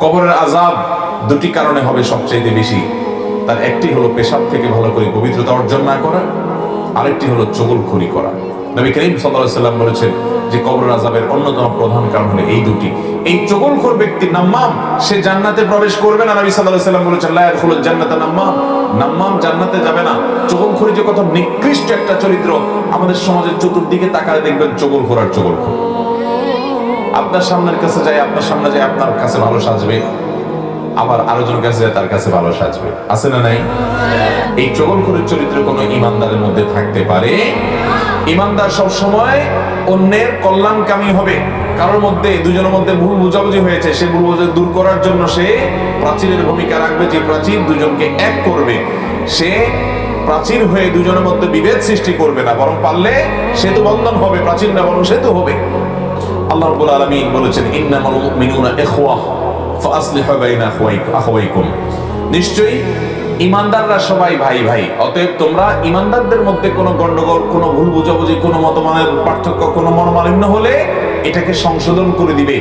কবরের আযাব দুটি কারণে হবে সবচেয়ে বেশি। তার একটি হলো পেশাব থেকে ভালো করে পবিত্রতা অর্জন না করা, আরেকটি হলো চগলখড়ি করা। নবী করিম সাল্লাল্লাহু আলাইহি ওয়াসাল্লাম বলেছেন যে কবরের আযাবের অন্যতম প্রধান কারণ হলো এই দুটি। এই চগলখড় ব্যক্তি নাম্মাম, সে জান্নাতে প্রবেশ করবে না। নবী সাল্লাল্লাহু আলাইহি ওয়াসাল্লাম বলেছেন লা ইয়াদখুলুল জান্নাতা নাম্মাম, নাম্মাম জান্নাতে যাবে না। চগলখড়ি যে কত নিকৃষ্ট একটা চরিত্র, আমাদের সমাজের চতুর্দিকে তাকালে দেখবেন চগলখড় আর চগলখড়। আপনার সামনের কাছে যায়, আপনার সামনে যায় আপনার কাছে ভালো সাজবে, আবার আরেকজনের কাছে যায় তার কাছে ভালো সাজবে, আছে না নাই? এই চগলখড়ের চরিত্র কোনো ইমানদারের মধ্যে থাকতে পারে? ইমানদার সব সময় অন্যের কল্যাণকামী হবে। কারোর মধ্যে দুজনের মধ্যে ভুল বুঝাবুঝি হয়েছে, সে ভুল বুঝাবুঝি দূর করার জন্য সে প্রাচীরের ভূমিকা রাখবে, যে প্রাচীর দুজনকে এক করবে। সে প্রাচীর হয়ে দুজনের মধ্যে বিভেদ সৃষ্টি করবে না, বরং পারলে সেতু বন্ধন হবে, প্রাচীর না বরং সেতু হবে। আল্লাহ রাব্বুল আলামিন বলেছেন ইন্নামাল মুমিনুনা ইখওয়াহ ফাআসলিহু বাইনা আখাওয়াইকুম, নিশ্চয়ই ইমানদাররা সবাই ভাই ভাই, অতএব তোমরা ইমানদারদের মধ্যে কোনো গন্ডগোল, কোনো ভুল বুঝাবুঝি, কোনো মতমানের পার্থক্য, কোনো মনোমালিন্য হলে এটাকে সংশোধন করে দিবে।